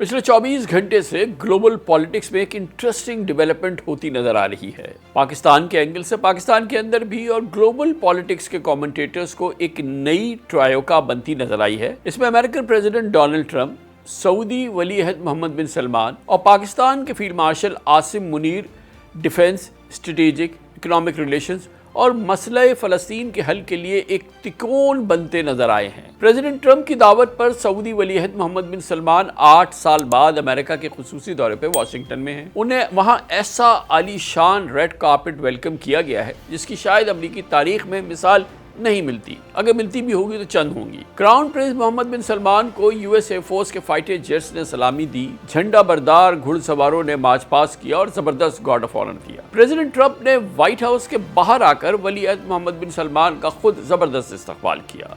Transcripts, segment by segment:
पिछले 24 घंटे से ग्लोबल पॉलिटिक्स में एक इंटरेस्टिंग डेवलपमेंट होती नजर आ रही है। पाकिस्तान के एंगल से पाकिस्तान के अंदर भी और ग्लोबल पॉलिटिक्स के कमेंटेटर्स को एक नई ट्रायोका बनती नजर आई है। इसमें American president Donald Trump, Saudi वली अहद मोहम्मद बिन सलमान और पाकिस्तान के field marshal Asim Munir defence, strategic, economic relations और मसला फ़लस्तीन के हल के लिए एक तिकोन बनते नजर आए हैं। प्रेसिडेंट ट्रंप की दावत पर सऊदी वली अहद मोहम्मद बिन सलमान 8 साल बाद अमेरिका के खुसूसी दौरे पर वाशिंगटन में हैं। उन्हें वहां ऐसा आलीशान रेड कार्पेट वेलकम किया गया है जिसकी शायद अमरीकी तारीख में मिसाल नहीं मिलती। अगर मिलती भी होगी तो चंद होंगी। Crown prince Mohammed bin Salman को यूएस एयरफोर्स के फाइटर जेट्स ने सलामी दी, झंडा बरदार घुड़सवारों ने मार्च पास किया और जबरदस्त गार्ड ऑफ ऑनर दिया। प्रेसिडेंट ट्रंप ने व्हाइट हाउस के बाहर आकर वली अहद मोहम्मद बिन सलमान का खुद जबरदस्त इस्तकबाल किया।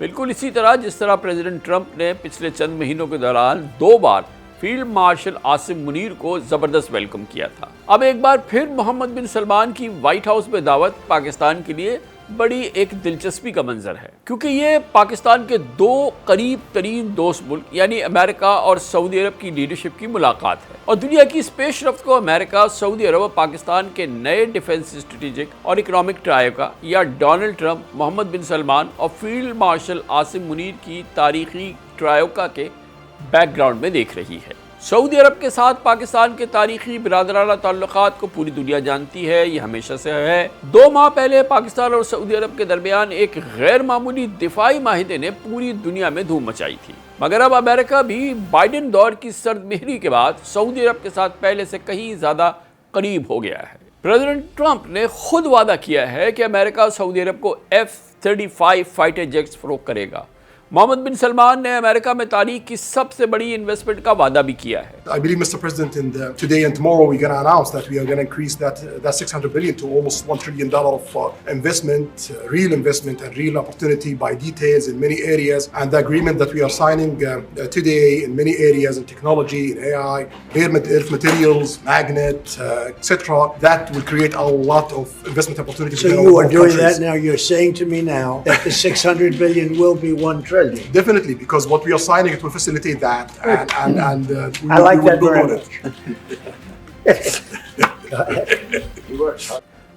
बिल्कुल इसी तरह जिस तरह प्रेसिडेंट ट्रंप ने पिछले चंद महीनों के दौरान 2 बार फील्ड मार्शल आसिम मुनीर को जबरदस्त वेलकम किया था। अब एक बार फिर मोहम्मद बिन सलमान की व्हाइट हाउस में दावत पाकिस्तान के लिए बड़ी एक दिलचस्पी का मंजर है, क्योंकि ये पाकिस्तान के 2 करीब तरीन दोस्त मुल्क यानी अमेरिका और सऊदी अरब की लीडरशिप की मुलाकात है और दुनिया की इस पेशरफ्त को अमेरिका, सऊदी अरब और पाकिस्तान के नए डिफेंस, स्ट्रेटेजिक और इकोनॉमिक ट्रायोका या Donald Trump, Mohammad bin Salman और फील्ड मार्शल आसिम मुनीर की तारीखी ट्रायोका के बैकग्राउंड में देख रही है। सऊदी अरब के साथ पाकिस्तान के तारीखी बिरादराना ताल्लुकात को पूरी दुनिया जानती है, ये हमेशा से है। 2 माह पहले पाकिस्तान और सऊदी अरब के दरमियान एक गैर मामूली दिफाई माहिदे ने पूरी दुनिया में धूम मचाई थी, मगर अब अमेरिका भी बाइडेन दौर की सर्दमेहरी के बाद सऊदी अरब के साथ पहले से कहीं ज्यादा करीब हो गया है। प्रेसिडेंट ट्रंप ने खुद वादा किया है कि अमेरिका सऊदी अरब को F-35 फाइटर जेट्स फरोख्त करेगा। मोहम्मद बिन सलमान ने अमेरिका में तारीख की सबसे बड़ी इन्वेस्टमेंट का वादा भी किया है। I believe, Mr. President, today and tomorrow we're going to announce that we are going to increase that $600 billion to almost $1 trillion of investment, real investment and real opportunity by details in many areas. And the agreement that we are signing today in many areas in technology, in AI, earth materials, magnet, etc., that will create a lot of investment opportunities. So you are doing that now. You're saying to me now that the $600 billion will be $1 trillion. Definitely, because what we are signing, it will facilitate that, and I like that very much.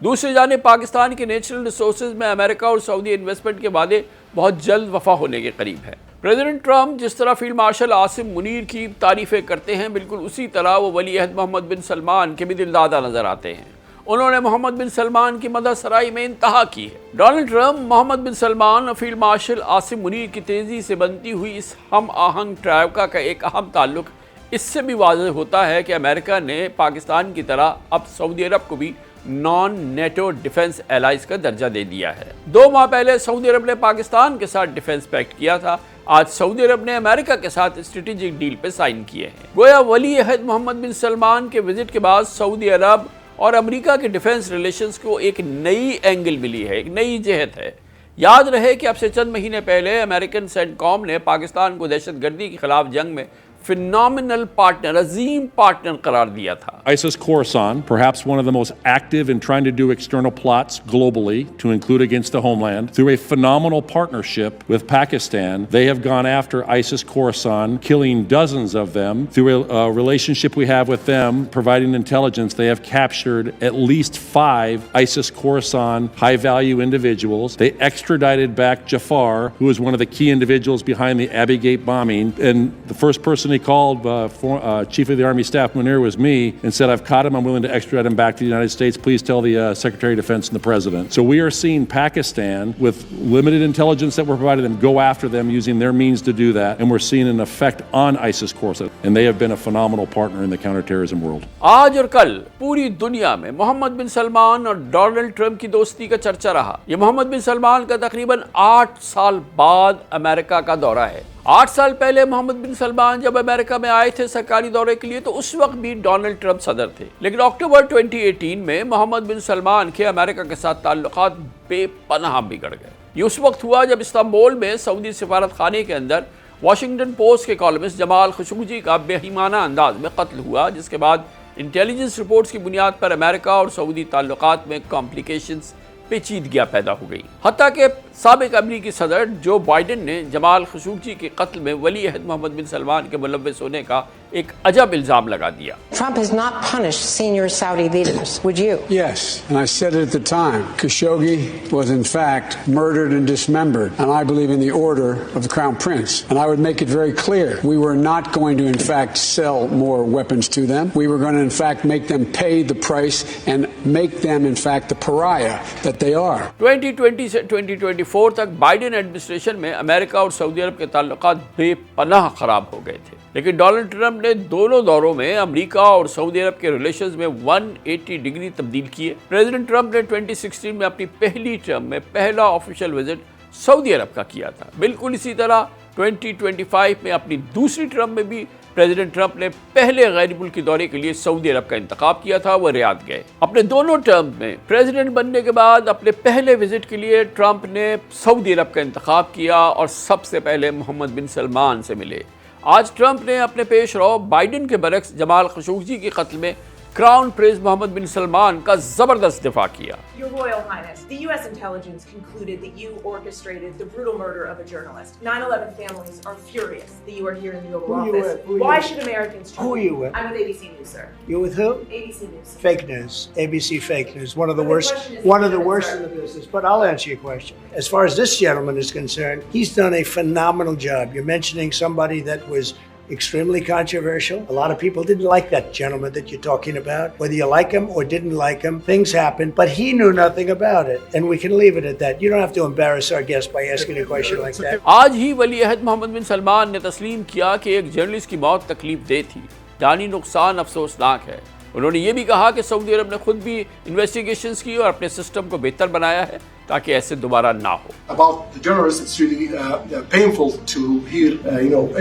दूसरी जानिब पाकिस्तान के natural resources में America और Saudi investment के वादे बहुत जल्द वफा होने के करीब है। प्रेसिडेंट ट्रंप जिस तरह फील्ड मार्शल आसिम मुनीर की तारीफें करते हैं, बिल्कुल उसी तरह वो वली अहद मोहम्मद बिन सलमान के भी दिलदादा नजर आते हैं। उन्होंने मोहम्मद बिन सलमान की मदद सराई में इंतहा की है। Donald Trump Mohammad bin Salman और फील्ड मार्शल आसिम मुनीर की तेजी से बनती हुई इस हम आहंग ट्रायोका का एक अहम ताल्लुक इससे भी वाज़ेह होता है कि अमेरिका ने पाकिस्तान की तरह अब सऊदी अरब को भी नॉन नेटो डिफेंस एलाइज का दर्जा दे दिया है। 2 माह पहले सऊदी अरब ने पाकिस्तान के साथ डिफेंस पैक्ट किया था। आज सऊदी अरब ने अमेरिका के साथ स्ट्रेटेजिक डील पे साइन किए हैं। गोया वली अहद मोहम्मद बिन सलमान के विजिट के बाद सऊदी अरब और अमेरिका के डिफेंस रिलेशंस को एक नई एंगल मिली है, एक नई जहत है। याद रहे कि अब से चंद महीने पहले अमेरिकन सेंटकॉम ने पाकिस्तान को दहशतगर्दी के खिलाफ जंग में phenomenal partner, अजीम पार्टनर करार दिया था। ISIS Khorasan, perhaps one of the most active in trying to do external plots globally to include against the homeland, through a phenomenal partnership with Pakistan, they have gone after ISIS Khorasan, killing dozens of them. Through a relationship we have with them, providing intelligence, they have captured at least 5 ISIS Khorasan high-value individuals. They extradited back Jafar, who was one of the key individuals behind the Abbey Gate bombing, and the first person he called, Chief of the Army Staff Munir, was me, and said, I've caught him, I'm willing to extradite him back to the United States. Please tell the Secretary of Defense and the President. So we are seeing Pakistan, with limited intelligence that we're providing them, go after them using their means to do that, and we're seeing an effect on ISIS Khorasan, and they have been a phenomenal partner in the counterterrorism world. आज और कल पूरी दुनिया में Mohammad bin Salman और Donald Trump की दोस्ती का चर्चा रहा। ये मोहम्मद बिन सलमान का तकरीबन 8 साल बाद अमेरिका का दौरा है 8 साल पहले मोहम्मद बिन सलमान जब अमेरिका में आए थे सरकारी दौरे के लिए तो उस वक्त भी डोनाल्ड ट्रंप सदर थे, लेकिन अक्टूबर 2018 में मोहम्मद बिन सलमान के अमेरिका के साथ ताल्लुकात बेपनाह बिगड़ गए। ये उस वक्त हुआ जब इस्तांबुल में सऊदी सिफारत खाने के अंदर वॉशिंगटन पोस्ट के कॉलमिस्ट जमाल खशोगी का बेईमाना अंदाज में कत्ल हुआ, जिसके बाद इंटेलिजेंस रिपोर्ट्स की बुनियाद पर अमेरिका और सऊदी ताल्लुकात में कॉम्प्लिकेशंस पेचीदगियां पैदा हो गई। हत्ता के साबिक अमरीकी सदर जो बाइडेन ने जमाल खशोगी के कत्ल में वली अहद मोहम्मद बिन सलमान के मुलव्वस होने का एक अजब इल्जाम लगा दिया। Trump has not punished senior Saudi leaders, would you? Yes, and I said it at the time. Khashoggi was in fact murdered and dismembered, and I believe in the order of the Crown Prince. And I would make it very clear, we were not going to in fact sell more weapons to them. We were going to in fact make them pay the price and make them in fact the pariah that they are. 2020 से 2024 तक Biden administration में America और Saudi अरब के ताल्लुकात बेपनाह खराब हो गए थे, लेकिन डोनाल्ड ट्रंप ने दोनों दौरों में अमेरिका और सऊदी अरब के रिलेशंस में 180 डिग्री तब्दील किए। प्रेसिडेंट ट्रंप ने 2016 में अपनी पहली टर्म में पहला ऑफिशियल विजिट सऊदी अरब का किया था। बिल्कुल इसी तरह 2025 में अपनी दूसरी टर्म में भी प्रेसिडेंट ट्रंप ने पहले गैर मुल्की दौरे के लिए सऊदी अरब का इंतखाब किया था, वो रियाद गए। अपने दोनों टर्म में प्रेसिडेंट बनने के बाद अपने पहले विजिट के लिए ट्रंप ने सऊदी अरब का इंतखाब किया और सबसे पहले मोहम्मद बिन सलमान से मिले। आज ट्रंप ने अपने पेश रो बाइडेन के बरक्स जमाल खशोगी के कत्ल में crown prince Mohammed bin Salman का जबरदस्त दिफा किया। Your Royal Highness, the U.S. intelligence concluded that you orchestrated the brutal murder of a journalist. 9/11 families are furious that you are here in the Oval Office. Why should Americans trust? Who are you with? I'm with ABC News, sir. You're with who? ABC News. Fake news. ABC fake news. One of the But the worst. question is One of the different, worst sir. in the business. But I'll answer your question. As far as this gentleman is concerned, he's done a phenomenal job. You're mentioning somebody that was extremely controversial. A lot of people didn't like that gentleman that you're talking about. Whether you like him or didn't like him, things happened, but he knew nothing about it. And we can leave it at that. You don't have to embarrass our guest by asking a question like that. आज ही वली अहद Mohammed bin Salman ने तस्लीम किया कि एक journalist की मौत तकलीफ दे थी, जानी नुकसान अफसोसनाक है। उन्होंने ये भी कहा कि सऊदी अरब ने खुद भी इन्वेस्टिगेशंस की और अपने सिस्टम को बेहतर बनाया है ताकि ऐसे दोबारा ना हो। About the journalists, it's really painful to hear,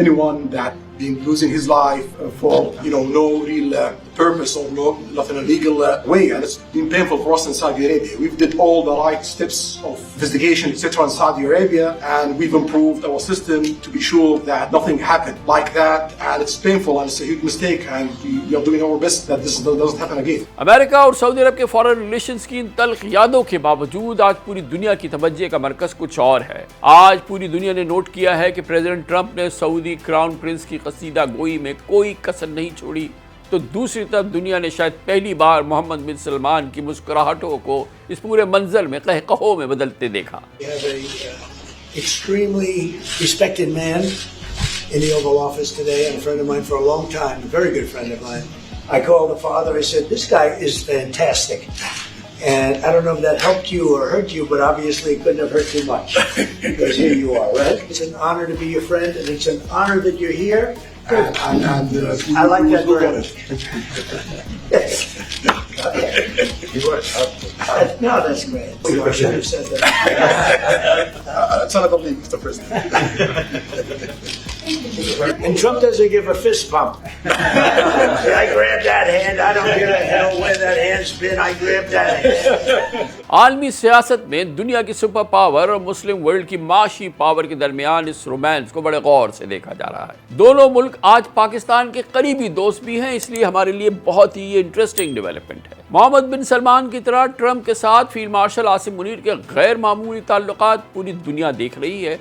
anyone that been losing his life for, no real purpose or not in a legal way, and it's been painful for us in Saudi Arabia. We've did all the right steps of investigation, etc. in Saudi Arabia, and we've improved our system to be sure that nothing happened like that, and it's painful and it's a huge mistake, and we are doing our best that this doesn't happen again. America और Saudi अरब के foreign relations की इन तल्ख यादों के बावजूद आज पूरी दुनिया की तवज्जो का मरकज कुछ और है। आज पूरी दुनिया ने नोट किया है कि प्रेसिडेंट ट्रंप ने सऊदी क्राउन प्रिंस की कसीदा गोई में कोई कसर नहीं छोड़ी, तो दूसरी तरफ दुनिया ने शायद पहली बार मोहम्मद बिन सलमान की मुस्कुराहटों को इस पूरे मंजर में कहकहों में बदलते देखा। We have a extremely respected man in the Oval Office today, and a friend of mine for a long time, a very good friend of mine. I called the father, I said, this guy is fantastic. And I don't know if that helped you or hurt you, but obviously it couldn't have hurt too much. Because here you are, right? It's an honor to be your friend, and it's an honor that you're here. And I like that look word. at it. No, that's great. I should have said that. It's not a belief, Mr. President. And Trump doesn't give a fist bump. I grabbed that hand. I don't give a hell where that hand's been. I grabbed that hand. आलमी सियासत में दुनिया की super power और मुस्लिम world की माशी power के दरमियान इस रोमांस को बड़े गौर से देखा जा रहा है। दोनों मुल्क आज पाकिस्तान के करीबी दोस्त भी हैं, इसलिए हमारे लिए बहुत ही इंटरेस्टिंग डेवलपमेंट है। मोहम्मद बिन सलमान की तरह ट्रंप के साथ फील्ड मार्शल आसिम मुनीर के गैर मामूली ताल्लुकात पूरी दुनिया देख रही है।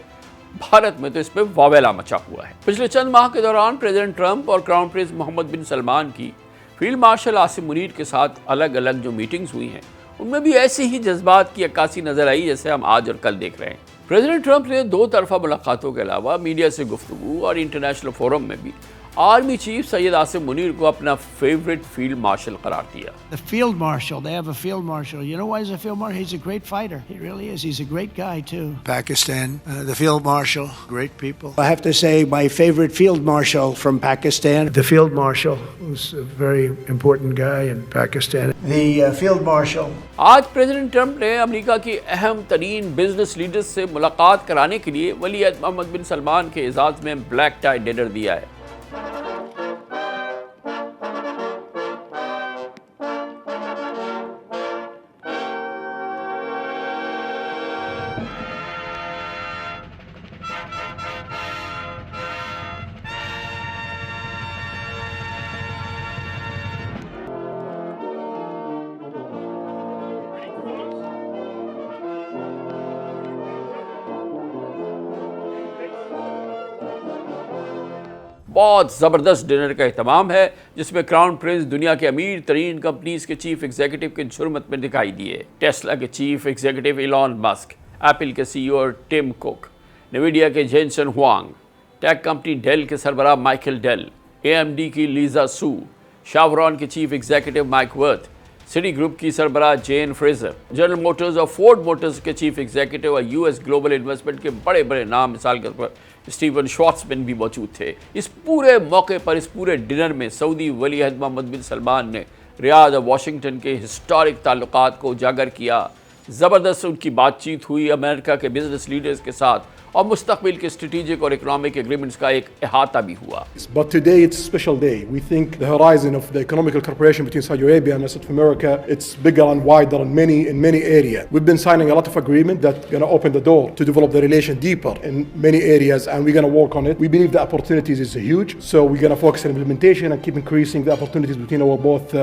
भारत में तो इस पर वावेला मचा हुआ है। पिछले चंद माह के दौरान प्रेसिडेंट ट्रंप और crown prince Mohammed bin Salman की फील्ड मार्शल आसिम मुनीर के साथ अलग अलग जो मीटिंग्स हुई हैं, उनमें भी ऐसे ही जज्बात की अक्कासी नजर आई जैसे हम आज और कल देख रहे हैं। प्रेसिडेंट ट्रंप ने दो तरफा मुलाकातों के अलावा मीडिया से गुफ्तगू और इंटरनेशनल फोरम में भी आर्मी चीफ सैयद आसिम मुनीर को अपना फेवरेट फील्ड मार्शल करार दिया। The field marshal, they have a field marshal. You know why he's a field marshal? He's a great fighter. He really is. He's a great guy too. Pakistan, the field marshal, great people. I have to say my favorite field marshal from Pakistan. The field marshal was a very important guy in Pakistan. The field marshal. आज president Trump ने America की अहम तरीन business leaders से मुलाकात कराने के लिए वली अहद मोहम्मद बिन सलमान के एजाज में ब्लैक टाई डिनर दिया है। बहुत ज़बरदस्त डिनर का एहतमाम है जिसमें क्राउन प्रिंस दुनिया के अमीर तरीन कंपनीज के चीफ एग्जीक्यूटिव के जुर्मत में दिखाई दिए। टेस्ला के chief executive Elon Musk, Apple के सीईओ टिम कुक, नेविडिया के Jensen Huang, tech company Dell के सरबराह माइकल डेल, AMD की लीजा सू, शेवरॉन के chief executive Mike Wirth, Citigroup की सरबराह जेन फ्रेजर, जनरल मोटर्स और फोर्ड मोटर्स के चीफ एग्जीक्यूटिव और US ग्लोबल इन्वेस्टमेंट के बड़े बड़े नाम, मिसाल के तौर पर स्टीवन श्वार्ट्जमैन भी मौजूद थे। इस पूरे मौके पर, इस पूरे डिनर में सऊदी वली अहद मोहम्मद बिन सलमान ने रियाद और वाशिंगटन के हिस्टोरिक ताल्लुकात को उजागर किया। ज़बरदस्त उनकी बातचीत हुई अमेरिका के बिजनेस लीडर्स के साथ और मुस्तकबिल के स्ट्रेटेजिक और इकोनॉमिक एग्रीमेंट्स का एक अहाता भी हुआ। But today it's a special day. We think the horizon of the economical cooperation between Saudi Arabia and the rest of America, it's bigger and wider in many areas. We've been signing a lot of agreement that's going to open the door to develop the relation deeper in many areas, and we're going to work on it. We believe the opportunities is huge, so we're going to focus on implementation and keep increasing the opportunities between our both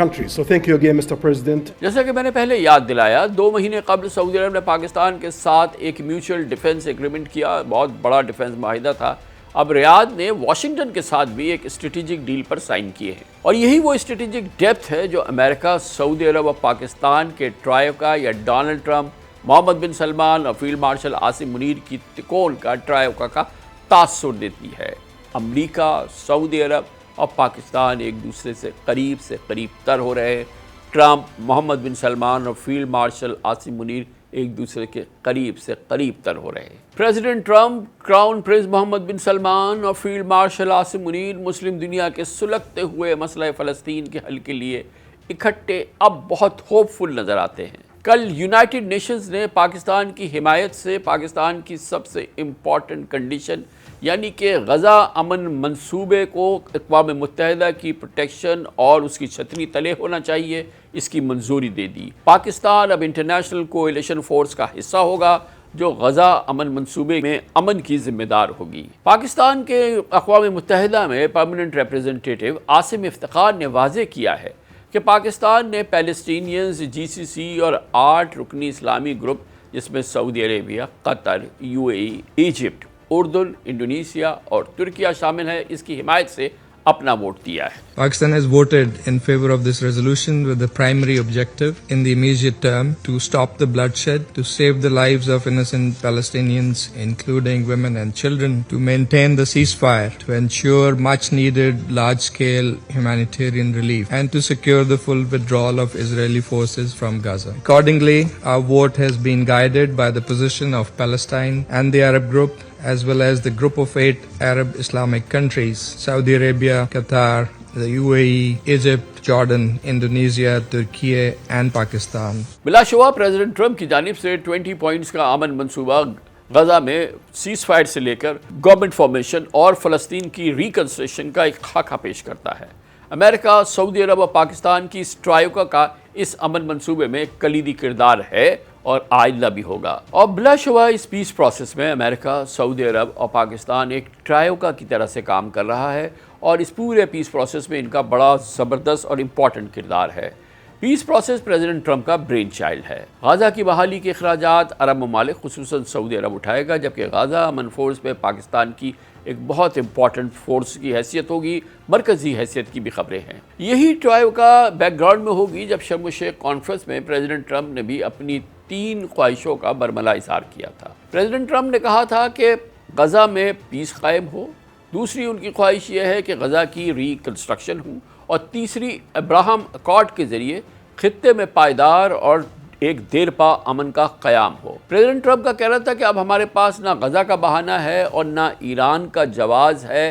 countries. So thank you again, Mr. President. जैसा कि मैंने पहले याद दिलाया, 2 महीने कबल Saudi अरब ने पाकिस्तान के साथ एक म्यूचुअल डिफेंस एग्रीमेंट किया। बहुत बड़ा डिफेंस माहिदा था। अब रियाद ने वाशिंगटन के साथ भी एक स्ट्रेटेजिक डील पर साइन किए हैं और यही वो स्ट्रेटेजिक डेप्थ है जो अमेरिका, सऊदी अरब और पाकिस्तान के ट्रायोका या Donald Trump, Mohammad bin Salman और फील्ड मार्शल आसिम मुनीर की तिकोन का ट्रायोका का तासुर देती है। अमेरिका, सऊदी अरब और पाकिस्तान एक दूसरे से करीब तर हो रहे हैं। ट्रंप, मोहम्मद बिन सलमान और फील्ड मार्शल आसिम मुनीर एक दूसरे के करीब तर हो रहे हैं। President Trump, crown prince Mohammed bin Salman और फील्ड मार्शल आसिम मुनीर मुस्लिम दुनिया के सुलगते हुए मसला फ़लस्तीन के हल के लिए इकट्ठे अब बहुत होपफुल नज़र आते हैं। कल यूनाइटेड नेशंस ने पाकिस्तान की हिमायत से पाकिस्तान की सबसे इम्पॉर्टेंट कंडीशन यानी कि गज़ा अमन मंसूबे को अक़वाम मुत्तहिदा की प्रोटेक्शन और उसकी छतरी तले होना चाहिए, इसकी मंजूरी दे दी। पाकिस्तान अब इंटरनेशनल कोएलिशन फोर्स का हिस्सा होगा जो गज़ा अमन मंसूबे में अमन की जिम्मेदार होगी। पाकिस्तान के अक़वाम मुत्तहिदा में परमानेंट रिप्रेजेंटेटिव आसिम इफ्तिखार ने वाज़ेह किया है कि पाकिस्तान ने पैलेस्टीनियंस, GCC और 8 रुकनी इस्लामी ग्रुप जिसमें Saudi Arabia, Qatar, UAE, Egypt, उर्दुन, इंडोनेशिया और तुर्किया शामिल है, इसकी हिमायत से अपना वोट दिया है। Pakistan has voted in favor of this resolution with the primary objective in the immediate term to stop the bloodshed, to save the lives of innocent Palestinians, including women and children, to maintain the ceasefire, to ensure much needed large-scale humanitarian relief, and to secure the full withdrawal of Israeli forces from Gaza. Accordingly, our vote has been guided by the position of Palestine and the Arab group, as well as the group of 8 Arab Islamic countries, Saudi Arabia, Qatar, the UAE, Egypt, Jordan, Indonesia, Turkey and Pakistan. बिलाशुबा president Trump की जानिब से 20 points का अमन मंसूबा गजा में cease fire से लेकर government formation और फ़लस्तीन की रिकंस्ट्रक्शन का एक खाका पेश करता है। अमेरिका, सऊदी अरब और पाकिस्तान की ट्रायोका का इस अमन मंसूबे में कलीदी किरदार है और आइंदा भी होगा। और बिलाशुबा इस पीस प्रोसेस में अमेरिका, सऊदी अरब और पाकिस्तान एक ट्रायोका की तरह से काम कर रहा है और इस पूरे पीस प्रोसेस में इनका बड़ा ज़बरदस्त और इम्पॉर्टेंट किरदार है। पीस प्रोसेस प्रेसिडेंट ट्रंप का ब्रेन चाइल्ड है। गाज़ा की बहाली के अखराजात अरब ममालिक खुसूसन सऊदी अरब उठाएगा, जबकि गाज़ा अमन फोर्स में पाकिस्तान की एक बहुत इंपॉर्टेंट फोर्स की हैसियत होगी, मरकज़ी हैसियत की भी खबरें हैं। यही ट्रायोका बैकग्राउंड में होगी जब शर्म अल शेख कॉन्फ्रेंस में प्रेसिडेंट ट्रंप ने भी अपनी 3 ख्वाहिशों का बरमला इज़हार किया था। प्रेसिडेंट ट्रंप ने कहा था कि गज़ा में पीस कायम हो, दूसरी उनकी ख्वाहिश यह है कि गज़ा की रिकन्स्ट्रक्शन हो, और तीसरी अब्राहम अकॉर्ड के ज़रिए खित्ते में पायदार और एक देरपा अमन का क़याम हो। प्रेसिडेंट ट्रंप का कहना था कि अब हमारे पास ना गज़ा का बहाना है और ना ईरान का जवाज़ है,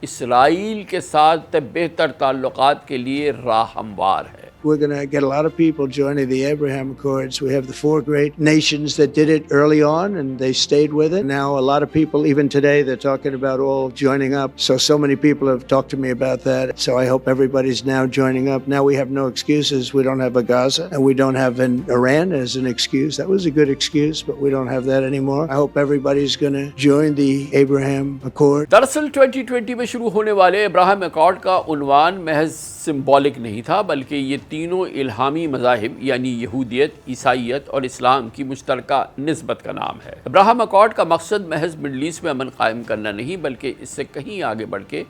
इसराइल के साथ बेहतर ताल्लुकात के लिए राह हमवार है। We're going to get a lot of people joining the Abraham Accords. We have the 4 great nations that did it early on and they stayed with it. Now a lot of people, even today, they're talking about all joining up. So many people have talked to me about that. So I hope everybody's now joining up. Now we have no excuses. We don't have a Gaza and we don't have an Iran as an excuse. That was a good excuse, but we don't have that anymore. I hope everybody's going to join the Abraham Accord. दरअसल 2020 में शुरू होने वाले Abraham accord का उन्वान महज symbolic नहीं था, बल्कि ये तीनों इल्हामी मज़ाहिब यानी यहूदियत, ईसाईयत और इस्लाम की मुश्तरका निस्बत का नाम है। अब्राहम अकॉर्ड का मकसद महज मिडल ईस्ट में अमन कायम करना नहीं, बल्कि इससे कहीं आगे बढ़ के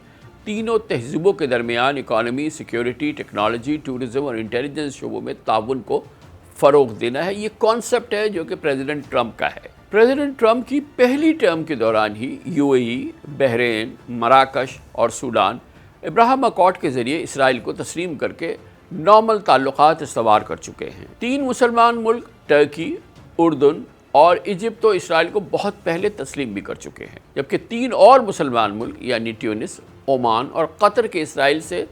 तीनों तहज़ीबों के दरमियान इकॉनमी, सिक्योरिटी, टेक्नोलॉजी, टूरिज़म और इंटेलिजेंस शोबों में ताउन को फ़रोग़ देना है। ये कॉन्सेप्ट है जो कि प्रेसिडेंट ट्रंप का है। प्रेसिडेंट ट्रंप की पहली टर्म के दौरान ही यूएई, बहरीन, मराकश और सूडान अब्राहम अकॉर्ड के ज़रिए इसराइल को तस्लीम करके नॉर्मल ताल्लुकात इस्तवार कर चुके हैं। 3 मुसलमान मुल्क टर्की, उर्दन और इजिप्ट तो इसराइल को बहुत पहले तस्लीम भी कर चुके हैं, जबकि 3 और मुसलमान मुल्क यानी ट्यूनिस, ओमान और कतर के इसराइल से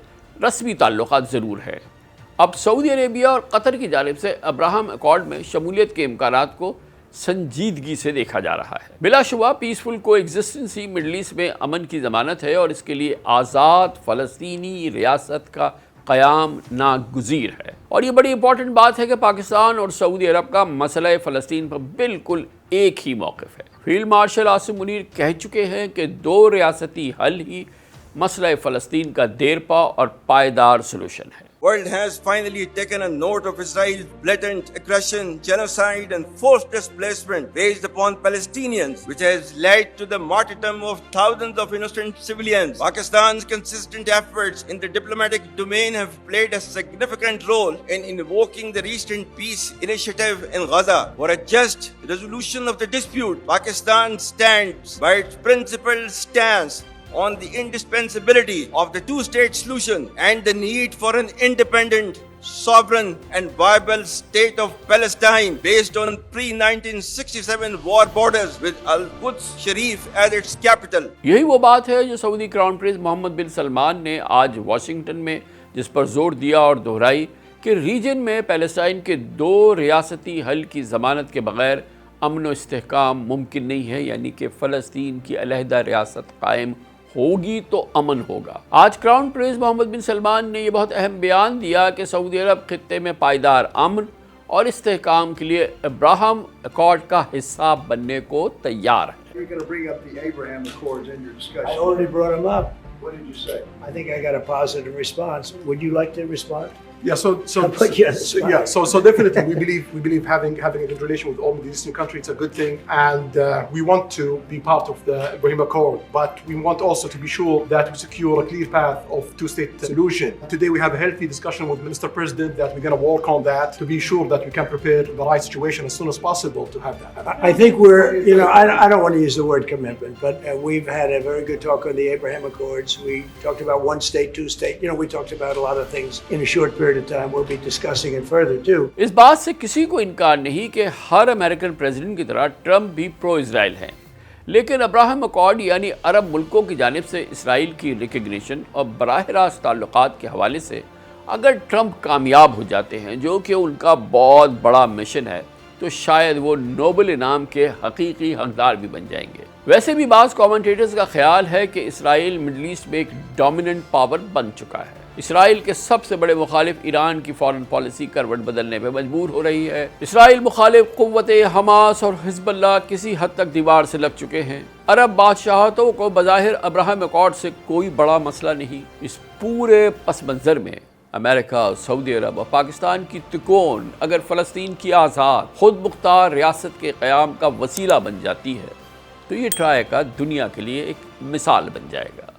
रस्मी ताल्लुकात ज़रूर है। अब सऊदी अरेबिया और कतर की जानिब से अब्राहम अकॉर्ड में शमूलियत के इम्कानात को संजीदगी से देखा जा रहा है। बिलाशुबा पीसफुल कोएग्जिस्टेंस ही मिडल ईस्ट में अमन की ज़मानत है और इसके लिए आज़ाद फ़लस्तीनी रियासत का क़याम नागुज़ीर है। और ये बड़ी इंपॉर्टेंट बात है कि पाकिस्तान और सऊदी अरब का मसला फ़लस्तीन पर बिल्कुल एक ही मौक़िफ़ है। फील्ड मार्शल आसिम मुनीर कह चुके हैं कि 2 रियासती हल ही मसला फ़लस्तीन का देरपा और पायदार सलूशन है। world has finally taken a note of Israel's blatant aggression, genocide and forced displacement waged upon Palestinians, which has led to the martyrdom of thousands of innocent civilians. Pakistan's consistent efforts in the diplomatic domain have played a significant role in invoking the recent peace initiative in Gaza. For a just resolution of the dispute, Pakistan stands by its principled stance on the indispensability of the two-state solution and the need for an independent, sovereign and viable state of Palestine based on pre-1967 war borders with Al-Quds Sharif as its capital. यही वो बात है जो Saudi crown prince Mohammed bin Salman ने आज Washington में जिस पर जोर दिया और दोहराई कि रीजन में पैलेस्टाइन के 2 रियासती हल की ज़मानत के बगैर अमन व इस्तेहकाम मुमकिन नहीं है, यानी कि फ़लस्तीन की अलहदा रियासत कायम होगी तो अमन होगा। आज crown prince Mohammed bin Salman ने यह बहुत अहम बयान दिया कि सऊदी अरब खित्ते में पायदार अमन और इस्तेहकाम के लिए अब्राहम अकॉर्ड का हिस्सा बनने को तैयार है। You're going to bring up the Abraham Accords in your discussion. I already brought them up. What did you say? I think I got a positive response. Would you like to respond? Yeah, so definitely we believe having a good relation with all these new countries is a good thing, and we want to be part of the Abraham Accord, but we want also to be sure that we secure a clear path of two-state solution. Today we have a healthy discussion with Mr. President that we're going to work on that to be sure that we can prepare the right situation as soon as possible to have that. I think we're, I don't want to use the word commitment, but we've had a very good talk on the Abraham Accords. We talked about one state, two state. We talked about a lot of things in a short period of time. We'll be discussing it further too. इस बात से किसी को इनकार नहीं कि हर American president की तरह ट्रंप भी प्रो इजराइल हैं, लेकिन अब्राहम अकॉर्ड यानी अरब मुल्कों की जानिब से इसराइल की रिकग्निशन और बराह रास्त ताल्लुकात के हवाले से अगर ट्रंप कामयाब हो जाते हैं, जो कि उनका बहुत बड़ा मिशन है, तो शायद वो नोबेल इनाम के हकीकी हकदार भी बन जाएंगे। वैसे भी बाज़ कमेंटेटर्स का ख्याल है कि इसराइल मिडल ईस्ट में एक डोमिनेंट पावर बन चुका है। इसराइल के सबसे बड़े मुखालिफ ईरान की फॉरेन पॉलिसी करवट बदलने पर मजबूर हो रही है। इसराइल मुखालिफ कुव्वते हमास और हिजबुल्लाह किसी हद तक दीवार से लग चुके हैं। अरब बादशाहतों को बज़ाहिर अब्राहम अकॉर्ड से कोई बड़ा मसला नहीं। इस पूरे पस मंज़र में अमेरिका, सऊदी अरब और पाकिस्तान की तिकोन अगर फ़लस्तीन की आज़ाद खुद मुख्तार रियासत के क़याम का वसीला बन जाती है, तो ये ट्राई का दुनिया के लिए एक मिसाल बन जाएगा।